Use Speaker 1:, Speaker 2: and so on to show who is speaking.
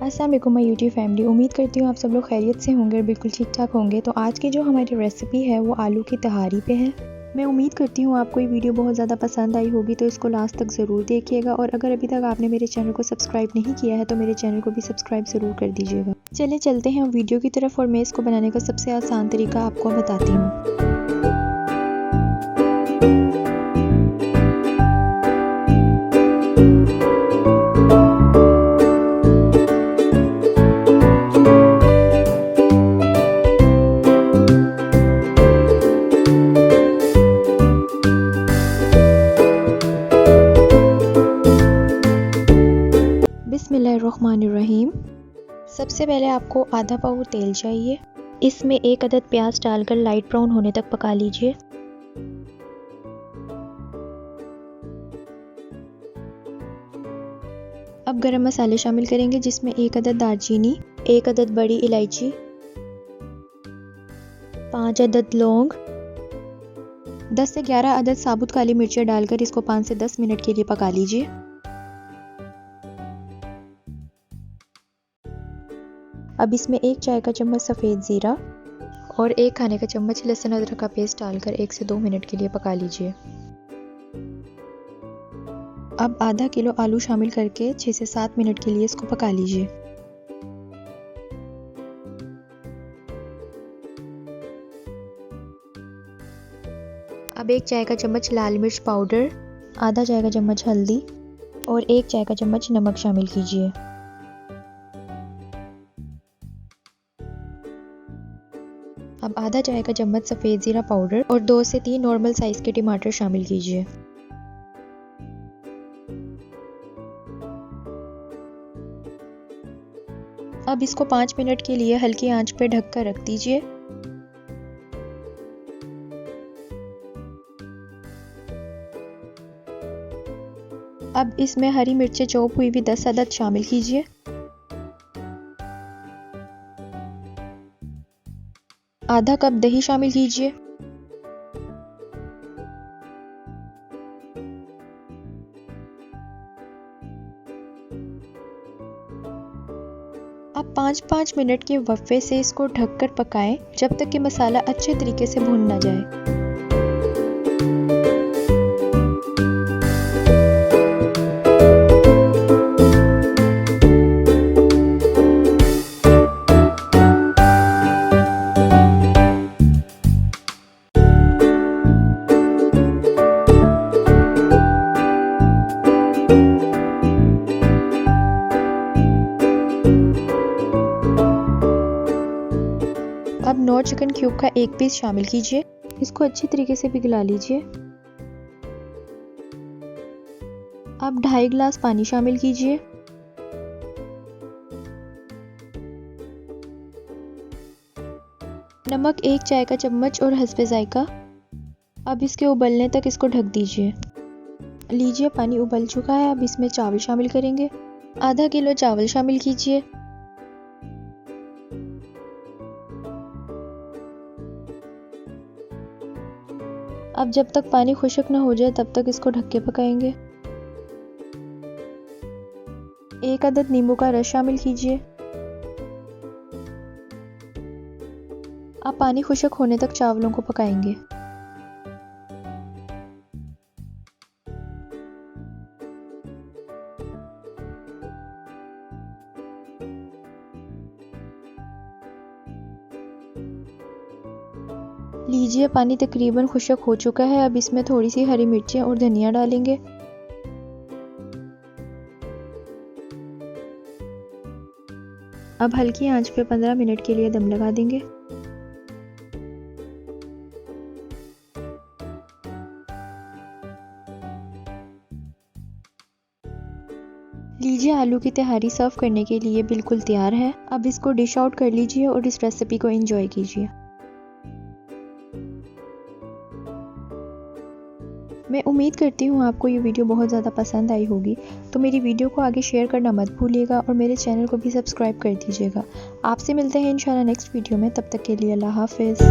Speaker 1: अस्सलाम वालेकुम my YouTube family. उम्मीद करती हूँ आप सब लोग खैरियत से होंगे और बिल्कुल ठीक ठाक होंगे। तो आज की जो हमारी रेसिपी है वो आलू की तहारी पे है। मैं उम्मीद करती हूँ आपको ये वीडियो बहुत ज़्यादा पसंद आई होगी, तो इसको लास्ट तक ज़रूर देखिएगा। और अगर अभी तक आपने मेरे चैनल को सब्सक्राइब नहीं किया है तो मेरे चैनल को भी सब्सक्राइब ज़रूर कर दीजिएगा। चलिए चलते हैं वीडियो की तरफ और मैं इसको बनाने का सबसे आसान तरीका आपको बताती हूँ। बिस्मिल्लाहिर्रहमानिर्रहीम। सबसे पहले आपको आधा पाव तेल चाहिए। इसमें एक अदद प्याज डालकर लाइट ब्राउन होने तक पका लीजिए। अब गरम मसाले शामिल करेंगे, जिसमें एक अदद दालचीनी, एक अदद बड़ी इलायची, 5 अदद लौंग, 10 से 11 अदद साबुत काली मिर्चें डालकर इसको 5 से 10 मिनट के लिए पका लीजिए। अब इसमें 1 चाय का चम्मच सफ़ेद ज़ीरा और 1 खाने का चम्मच लहसुन अदरक का पेस्ट डालकर 1 से 2 मिनट के लिए पका लीजिए। अब आधा किलो आलू शामिल करके 6 से 7 मिनट के लिए इसको पका लीजिए। अब 1 चाय का चम्मच लाल मिर्च पाउडर, आधा चाय का चम्मच हल्दी और 1 चाय का चम्मच नमक शामिल कीजिए। अब आधा चाय का चम्मच सफ़ेद ज़ीरा पाउडर और 2 से 3 नॉर्मल साइज़ के टमाटर शामिल कीजिए। अब इसको 5 मिनट के लिए हल्की आंच पर ढककर रख दीजिए। अब इसमें हरी मिर्चें चॉप हुई भी 10 अदद शामिल कीजिए। आधा कप दही शामिल कीजिए। अब 5-5 मिनट के वक्फे से इसको ढककर पकाएं जब तक कि मसाला अच्छे तरीके से भुन ना जाए। अब नौर चिकन क्यूब का 1 पीस शामिल कीजिए। इसको अच्छी तरीके से पिघला लीजिए। अब 2.5 गिलास पानी शामिल कीजिए। नमक 1 चाय का चम्मच और हस्बे जायका। अब इसके उबलने तक इसको ढक दीजिए। लीजिए पानी उबल चुका है। अब इसमें चावल शामिल करेंगे। आधा किलो चावल शामिल कीजिए। अब जब तक पानी खुश्क न हो जाए तब तक इसको ढक के पकाएंगे। 1 अदद नींबू का रस शामिल कीजिए। अब पानी खुश्क होने तक चावलों को पकाएंगे। लीजिए पानी तकरीबन खुश्क हो चुका है। अब इसमें थोड़ी सी हरी मिर्चें और धनिया डालेंगे। अब हल्की आंच पे 15 मिनट के लिए दम लगा देंगे। लीजिए आलू की तहारी सर्व करने के लिए बिल्कुल तैयार है। अब इसको डिश आउट कर लीजिए और इस रेसिपी को एंजॉय कीजिए। मैं उम्मीद करती हूँ आपको ये वीडियो बहुत ज़्यादा पसंद आई होगी, तो मेरी वीडियो को आगे शेयर करना मत भूलिएगा और मेरे चैनल को भी सब्सक्राइब कर दीजिएगा। आपसे मिलते हैं इंशाल्लाह नेक्स्ट वीडियो में। तब तक के लिए अल्लाह हाफिज़।